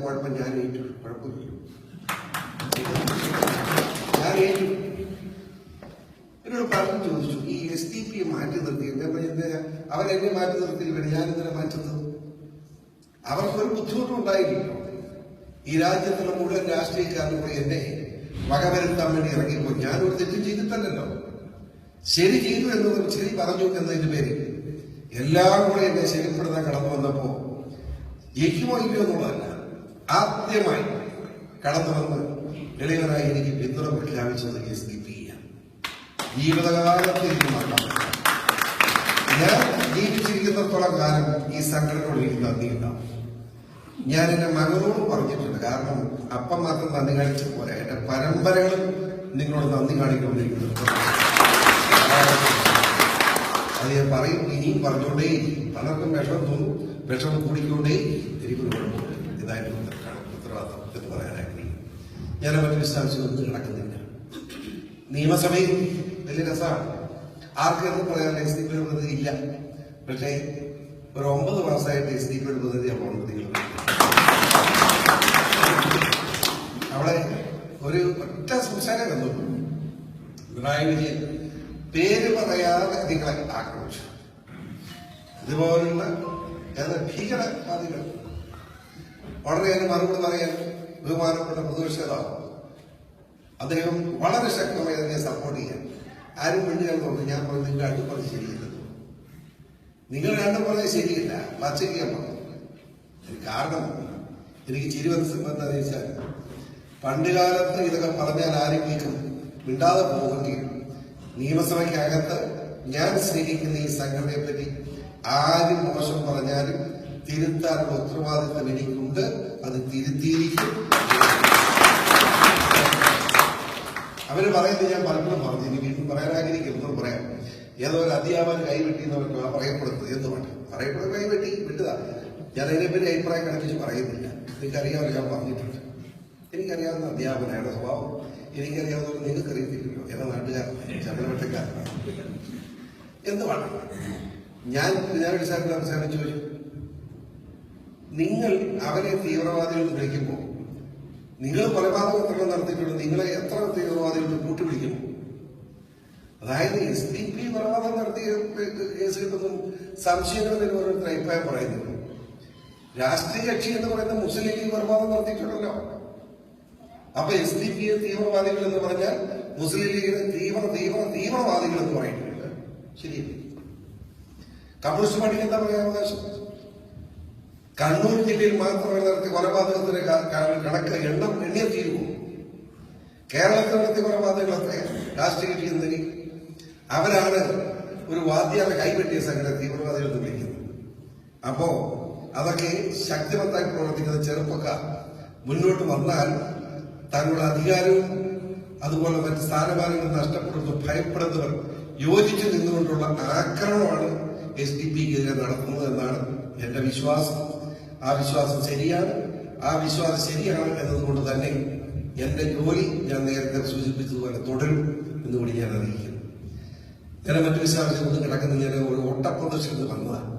കുഴപ്പം ഞാൻ ഏറ്റു, കുഴപ്പമില്ല, ഞാൻ ഏറ്റു. എന്നോട് പലരും ചോദിച്ചു ഈ SDP മാറ്റി നിർത്തി അവരെന്നെ മാറ്റി നിർത്തിയില്ല, ഞാനെന്തിനാ മാറ്റുന്നത്? അവർക്കൊരു ബുദ്ധിമുട്ടും ഉണ്ടായില്ലല്ലോ. ഈ രാജ്യത്തുള്ള മുഴുവൻ രാഷ്ട്രീയക്കാരും കൂടി എന്നെ വകവരുത്താൻ വേണ്ടി ഇറങ്ങിയപ്പോൾ ഞാനൊരു തെറ്റും ചെയ്തിട്ടല്ലോ. ശരി ചെയ്തു എന്നതും ശരി പറഞ്ഞു എന്നതിന്റെ പേരിൽ എല്ലാം കൂടെ എന്നെ ശരിപ്പെടുത്താൻ കടന്നു വന്നപ്പോ ജയിക്കുമോ ഇല്ലയോ എന്നുള്ളതല്ല, ആദ്യമായി കടന്നു വന്ന് എളിയവരായി എനിക്ക് പിന്തുണ പ്രഖ്യാപിച്ചത് SDP ജീവിതകാലത്ത് എനിക്ക് മറക്കാം. ഞാൻ ജീവിച്ചിരിക്കുന്നിടത്തോളം കാലം ഈ സംഘടനയോട് എനിക്ക് നന്ദിയുണ്ടാവും. ഞാൻ എന്റെ മകനോട് പറഞ്ഞിട്ടുണ്ട്, കാരണം അപ്പം മാത്രം നന്ദി കാണിച്ചു പോലെ എന്റെ പരമ്പരകളും നിങ്ങളോട് നന്ദി കാണിക്കൊണ്ടിരിക്കുന്നത്. അത് ഞാൻ പറയും, ഇനിയും പറഞ്ഞുകൊണ്ടേ. പലർക്കും വിഷമം തോന്നും, വിഷമം കൂടിക്കൊണ്ടേ എനിക്കൊരു കുഴപ്പമില്ല. ഇതായിരുന്നു ഉത്തരവാദിത്തം എന്ന് പറയാനായി ഞാൻ മറ്റു വിശദാംശങ്ങളൊന്നും കിടക്കുന്നില്ല. നിയമസഭയിൽ വലിയ രസമാണ്, ആർക്കെന്നും പറയാൻ SDP പ്രതിനിധി ഇല്ല. പക്ഷേ ഒരു 9 മാസമായിട്ട് SDP പ്രതിനിധി പ്രതിനിധികൾ അവിടെ ഒരു ഒറ്റ സംസാരം വന്നു. പിണറായി വിജയൻ പേര് പറയാതെ നിങ്ങളെ ആക്രമിച്ചു. ഇതുപോലുള്ള ഭീകരവാദികൾ വളരെ മറുപടി പറയാൻ ബഹുമാനപ്പെട്ട പ്രതിപക്ഷ നേതാവ് അദ്ദേഹം വളരെ ശക്തമായി അതിനെ സപ്പോർട്ട് ചെയ്യാൻ ആരും വേണ്ടിയാൽ തോന്നി. ഞാൻ പറഞ്ഞു നിങ്ങൾ രണ്ടും പറഞ്ഞ് ശരിയല്ലെന്ന്. നിങ്ങൾ രണ്ടും പറഞ്ഞത് ശരിയല്ല, പച്ചയ്ക്ക് ഞാൻ പറഞ്ഞു. കാരണം എനിക്ക് ചിരി എന്താണെന്ന് വെച്ചാൽ പണ്ട് കാലത്ത് ഇതൊക്കെ പറഞ്ഞാൽ ആരെങ്കിലും മിണ്ടാതെ പോകുമെങ്കിൽ നിയമസഭയ്ക്കകത്ത് ഞാൻ സ്നേഹിക്കുന്ന ഈ സംഘടനയെ പറ്റി ആരും മോശം പറഞ്ഞാലും തിരുത്താനുള്ള ഉത്തരവാദിത്വം എനിക്കുണ്ട്. അത് തിരുത്തിയിരിക്കും. അവര് പറയുന്നത് ഞാൻ പലപ്പോഴും പറഞ്ഞു, ഇനി വീണ്ടും പറയാൻ ആഗ്രഹിക്കുന്നു. പറയാം, ഏതോ ഒരു അധ്യാപകൻ കൈവെട്ടിയെന്നവർക്ക് പറയപ്പെടുന്നത് എന്ന് പറഞ്ഞു. പറയപ്പെടുന്ന കൈവെട്ടി വിട്ടതാ. ഞാൻ അതിനെപ്പറ്റി അഭിപ്രായം കണക്കിച്ച് പറയുന്നില്ല. എനിക്കറിയാമല്ലോ, ഞാൻ പറഞ്ഞിട്ടുണ്ട്. എനിക്കറിയാവുന്ന അധ്യാപകനാണ് സ്വഭാവം. എനിക്കറിയാവുന്ന നിങ്ങൾക്ക് അറിയത്തില്ലല്ലോ. എന്ന നാട്ടുകാരൻ ചമ്മലവട്ടക്കാരനാണ് എന്ന് വേണം. ഞാൻ അവസാനം ചോദിച്ചു, നിങ്ങൾ അവരെ തീവ്രവാദികൾ വിളിക്കുമ്പോൾ നിങ്ങൾ കൊലപാതകം നടത്തിയിട്ടുണ്ട്, നിങ്ങളെ എത്ര തീവ്രവാദികൾ കൂട്ടുപിടിക്കുന്നു? അതായത് SDP കൊലപാതകം നടത്തിയ കേസ് കിട്ടുന്നു സംശയങ്ങളിൽ ഓരോരുത്തർ അഭിപ്രായം പറയുന്നു. രാഷ്ട്രീയ കക്ഷി എന്ന് പറയുന്ന മുസ്ലിം ലീഗ് കൊലപാതകം നടത്തിയിട്ടുണ്ടല്ലോ. അപ്പൊ SDP തീവ്രവാദികൾ എന്ന് പറഞ്ഞാൽ മുസ്ലിം ലീഗിന് തീവ്രവാദികൾ എന്ന് പറയുന്നുണ്ട്. ശരിയല്ലേ? കമ്മ്യൂണിസ്റ്റ് പാർട്ടിക്ക് എന്താ പറയാൻ അവകാശം? കണ്ണൂർ ജില്ലയിൽ മാത്രമേ നടത്തിയ കൊലപാതകത്തിന് കണക്ക് എണ്ണിയ തീരുവോ? കേരളത്തിൽ നടത്തിയ കൊലപാതകങ്ങൾ എത്രയാണ്? രാഷ്ട്രീയ കക്ഷി എന്തിന്? അവരാണ് ഒരു വാദ്യാല കൈവെട്ടിയ സംഘടന തീവ്രവാദികൾ എന്ന് വിളിക്കുന്നത്. അപ്പോ അതൊക്കെ ശക്തിമത്തായി പ്രവർത്തിക്കുന്ന ചെറുപ്പക്കാർ മുന്നോട്ട് വന്നാൽ തങ്ങളുടെ അധികാരവും അതുപോലെ മറ്റ് സ്ഥാനമാനങ്ങൾ നഷ്ടപ്പെടുന്നു ഭയപ്പെടുന്നവർ യോജിച്ചു നിന്നുകൊണ്ടുള്ള ആക്രമണമാണ് SDP-ക്കെതിരെ നടത്തുന്നത് എന്നാണ് എന്റെ വിശ്വാസം. ആ വിശ്വാസം ശരിയാണ്. ആ വിശ്വാസം ശരിയാണ് എന്നതുകൊണ്ട് തന്നെ എന്റെ ജോലി ഞാൻ നേരത്തെ സൂചിപ്പിച്ചതുപോലെ തുടരും എന്നുകൂടി ഞാൻ അറിയിക്കുന്നു. ഞാൻ മറ്റു വിശ്വാസത്തിൽ കിടക്കുന്ന ഞാൻ ഒരു ഓട്ടപ്രദർശനത്തിൽ വന്നതാണ്.